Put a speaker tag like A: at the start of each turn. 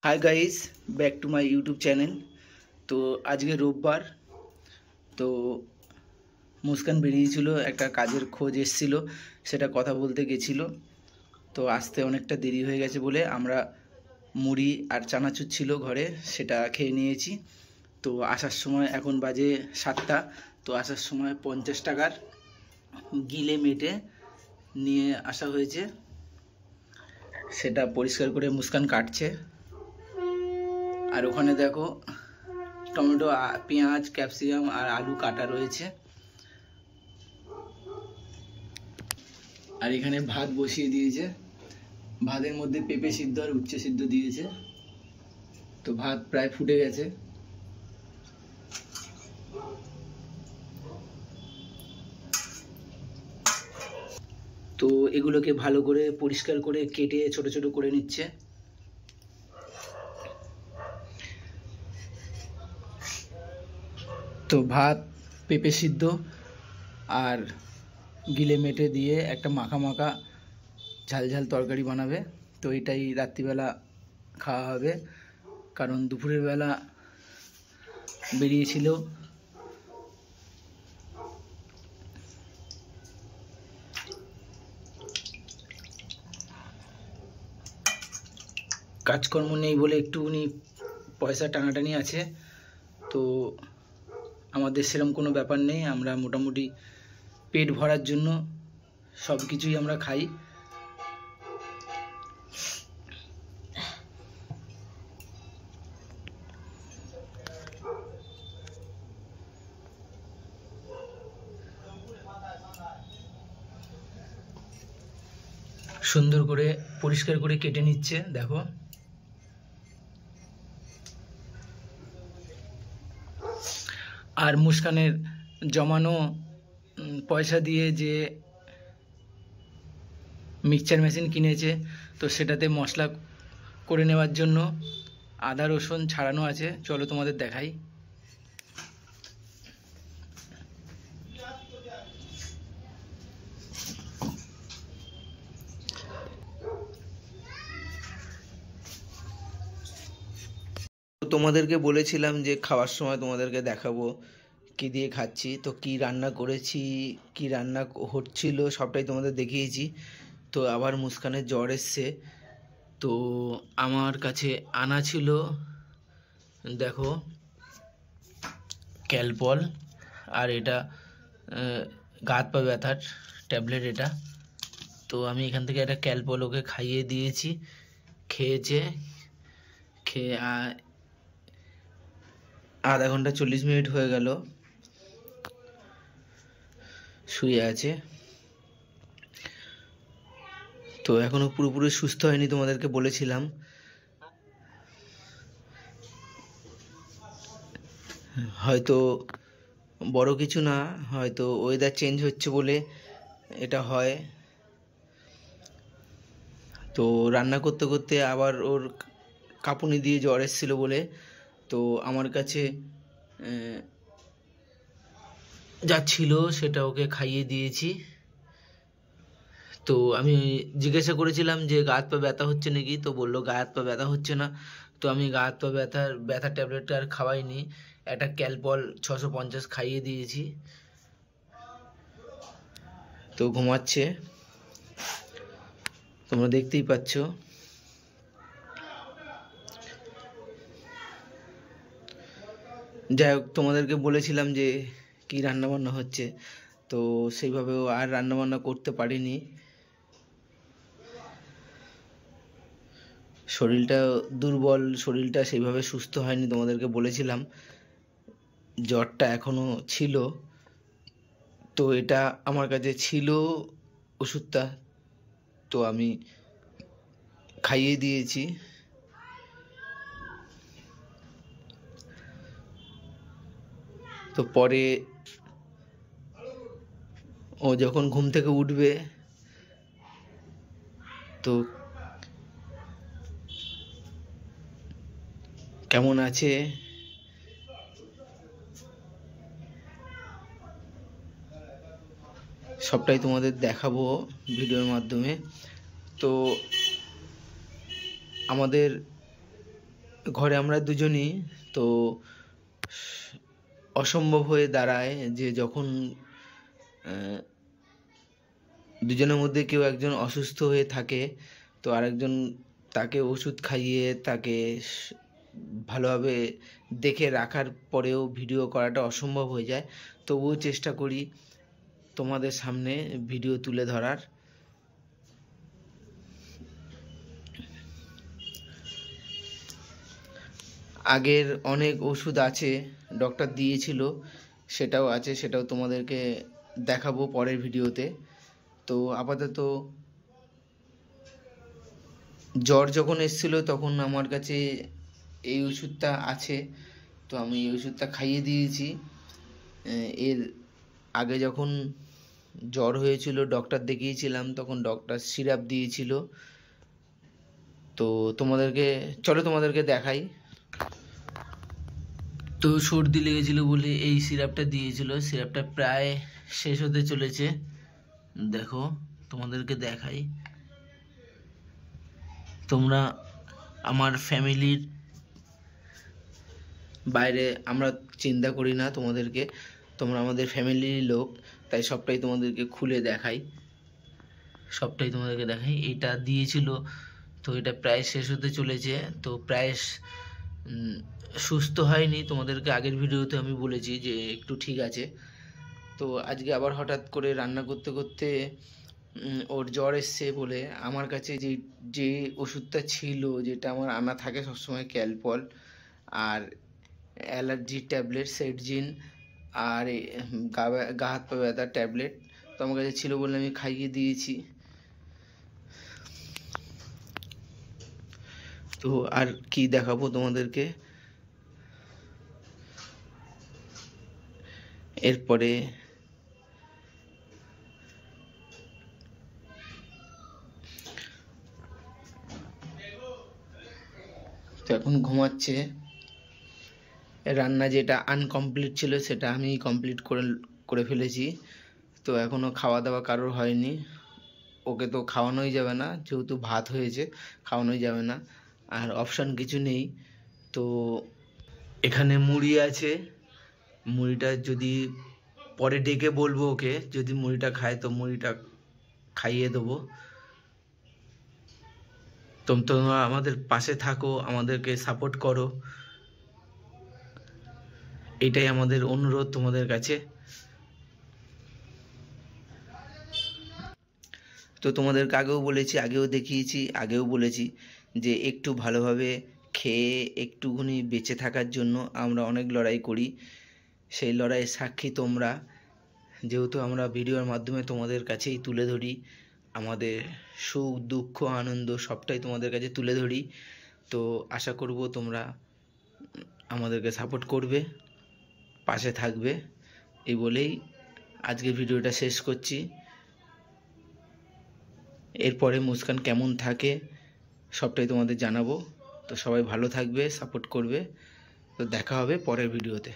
A: Hi guys, back to my YouTube channel. तो आज के रोबबार तो মুস্কান বেরিয়েছিল, একটা কাজের খোঁজ এসেছিল, সেটা কথা বলতে গেছিল। তো আসতে অনেকটা দেরি হয়ে গেছে বলে আমরা মুড়ি আর চানাচুর ছিল ঘরে, সেটা খেয়ে নিয়েছি। তো আসার সময় এখন বাজে 7টা। তো আসার সময় 50 টাকার গিলে মেটে নিয়ে আসা হয়েছে, সেটা পরিষ্কার করে মুস্কান কাটছে। আর ওখানে দেখো টমেটো, পেঁয়াজ, ক্যাপসিকাম আর আলু কাটা রয়েছে। আর এখানে ভাত বসিয়ে দিয়েছে, ভাতের মধ্যে পেঁপে সিদ্ধ আর উচ্ছে সিদ্ধ দিয়েছে। তো ভাত প্রায় ফুটে গেছে। তো এগুলোকে ভালো করে পরিষ্কার করে কেটে ছোট ছোট করে নিচ্ছে। তো ভাত, পেঁপে সিদ্ধ আর গিলে মেটে দিয়ে একটা মাখা মাখা ঝাল ঝাল তরকারি বানাবে। তো এটাই রাত্রিবেলা খাওয়া হবে, কারণ দুপুরের বেলা বেরিয়েছিল। কাজকর্ম নেই বলে একটুখানি পয়সা টানাটানি আছে। তো আমাদের সেরকম কোনো ব্যাপার নেই, আমরা মোটামুটি পেট ভরার জন্য সব কিছুই আমরা খাই। সুন্দর করে পরিষ্কার করে কেটে নিচ্ছে, দেখো। আর মুস্কানের জমানো পয়সা দিয়ে যে মিক্সচার মেশিন কিনেছে, তো সেটাতে মশলা করে নেওয়ার জন্য আদা রসুন ছাড়ানো আছে। চলো তোমাদের দেখাই। তোমাদেরকে বলেছিলাম যে খাওয়ার সময় তোমাদেরকে দেখাবো কি দিয়ে খাচ্ছি। তো কি রান্না করেছি, কি রান্না হচ্ছিল, সবটাই তোমাদের দেখিয়েছি। তো আবার মুস্কানের জ্বর এসছে, তো আমার কাছে আনা ছিল, দেখো, ক্যালপল। আর এটা গা হাত পা ব্যথার ট্যাবলেট এটা। তো আমি এখান থেকে একটা ক্যালপল ওকে খাইয়ে দিয়েছি, খেয়েছে। খেয়ে আধা ঘন্টা 40 মিনিট হয়ে গেল শুয়ে আছে। তো এখনো পুরোপুরি সুস্থ হয়নি, তোমাদেরকে বলেছিলাম। হয়তো বড় কিছু না, হয়তো ওয়েদার চেঞ্জ হচ্ছে বলে এটা হয়। তো রান্না করতে করতে আবার ওর কাঁপুনি দিয়ে জ্বর এসেছিল বলে, তো আমার কাছে যা ছিল সেটা ওকে খাইয়ে দিয়েছি। তো আমি জিজ্ঞাসা করেছিলাম যে গা হাত পা ব্যথা হচ্ছে নাকি, তো বললো গা হাত পা ব্যথা হচ্ছে না। তো আমি গা হাত পা ব্যথার ট্যাবলেটটা আর খাওয়াইনি, একটা ক্যালপল 650 খাইয়ে দিয়েছি। তো ঘুমাচ্ছে, তোমরা দেখতেই পাচ্ছ। যাই হোক, তোমাদেরকে বলেছিলাম যে কি রান্নাবান্না হচ্ছে, তো সেইভাবেও আর রান্নাবান্না করতে পারিনি। শরীরটা দুর্বল, শরীরটা সেইভাবে সুস্থ হয়নি, তোমাদেরকে বলেছিলাম। জ্বরটা এখনো ছিল, তো এটা আমার কাছে ছিল ওষুধটা, তো আমি খাইয়ে দিয়েছি। তো পরে ও যখন ঘুম থেকে উঠবে, তো কেমন আছে সবটাই তোমাদের দেখাবো ভিডিওর মাধ্যমে। তো আমাদের ঘরে আমরা দুজনই, তো অসম্ভব হয়ে দাঁড়ায় যে যখন দুজনের মধ্যে কেউ একজন অসুস্থ হয়ে থাকে, তো আরেকজন তাকে ওষুধ খাইয়ে তাকে ভালোভাবে দেখে রাখার পরেও ভিডিও করাটা অসম্ভব হয়ে যায়। তবুও চেষ্টা করি তোমাদের সামনে ভিডিও তুলে ধরার। আগের অনেক ওষুধ আছে, ডক্টর দিয়েছিল, সেটাও আছে, সেটাও তোমাদেরকে দেখাবো পরের ভিডিওতে। তো আপাতত জ্বর যখন এসেছিলো তখন আমার কাছে এই ওষুধটা আছে, তো আমি এই ওষুধটা খাইয়ে দিয়েছি। এর আগে যখন জ্বর হয়েছিল ডক্টর দেখিয়েছিলাম, তখন ডক্টর সিরাপ দিয়েছিল। তো তোমাদেরকে দেখাই। তো সর্দি লেগেছিল বলে এই সিরাপটা দিয়েছিল, সিরাপটা প্রায় শেষ হতে চলেছে। দেখো তোমাদেরকে দেখাই। তোমরা আমার ফ্যামিলির বাইরে আমরা চিন্তা করি না তোমাদেরকে, তোমরা আমাদের ফ্যামিলির লোক, তাই সবটাই তোমাদেরকে খুলে দেখাই, এইটা দিয়েছিল, তো এটা প্রায় শেষ হতে চলেছে। তো প্রায় সুস্থ হয়নি, তোমাদেরকে আগের ভিডিওতে আমি বলেছি যে একটু ঠিক আছে। তো আজকে আবার হঠাৎ করে রান্না করতে করতে ওর জ্বর এসছে বলে আমার কাছে যে ওষুধটা ছিল, যেটা আমার আনা থাকে সবসময়, ক্যালপল আর অ্যালার্জি ট্যাবলেট সেটজিন আর গা হাত পা ব্যথার ট্যাবলেট, তো আমার কাছে ছিল বলে আমি খাইয়ে দিয়েছি। তো আর কি দেখাবো তোমাদেরকে। এরপরে তো এখন ঘুমাচ্ছে। রান্না যেটা আনকমপ্লিট ছিল সেটা আমি কমপ্লিট করে ফেলেছি। তো এখনও খাওয়া দাওয়া কারোর হয়নি, ওকে তো খাওয়ানোই যাবে না, যেহেতু ভাত হয়েছে খাওয়ানোই যাবে না, আর অপশান কিছু নেই। তো এখানে মুড়ি আছে, মুড়িটা যদি পরে ডেকে বলবো ওকে, যদি মুড়িটা খায় তো মুড়িটা খাইয়ে দেবো। তোমরা আমাদের পাশে থাকো, আমাদেরকে সাপোর্ট করো, এটাই আমাদের অনুরোধ তোমাদের কাছে। তো তোমাদেরকে আগেও বলেছি, আগেও দেখিয়েছি, আগেও বলেছি যে একটু ভালোভাবে খেয়ে একটুখানি বেঁচে থাকার জন্য আমরা অনেক লড়াই করি। সেই লড়াইয়ের সাক্ষী তোমরা, যেহেতু আমরা ভিডিওর মাধ্যমে তোমাদের কাছেই তুলে ধরি, আমাদের সুখ দুঃখ আনন্দ সবটাই তোমাদের কাছে তুলে ধরি। তো আশা করব তোমরা আমাদেরকে সাপোর্ট করবে, পাশে থাকবে, এই বলেই আজকের ভিডিওটা শেষ করছি। এরপরে মুস্কান কেমন থাকে সবটাই তোমাদের জানাবো। তো সবাই ভালো থাকবে, সাপোর্ট করবে। তো দেখা হবে পরের ভিডিওতে।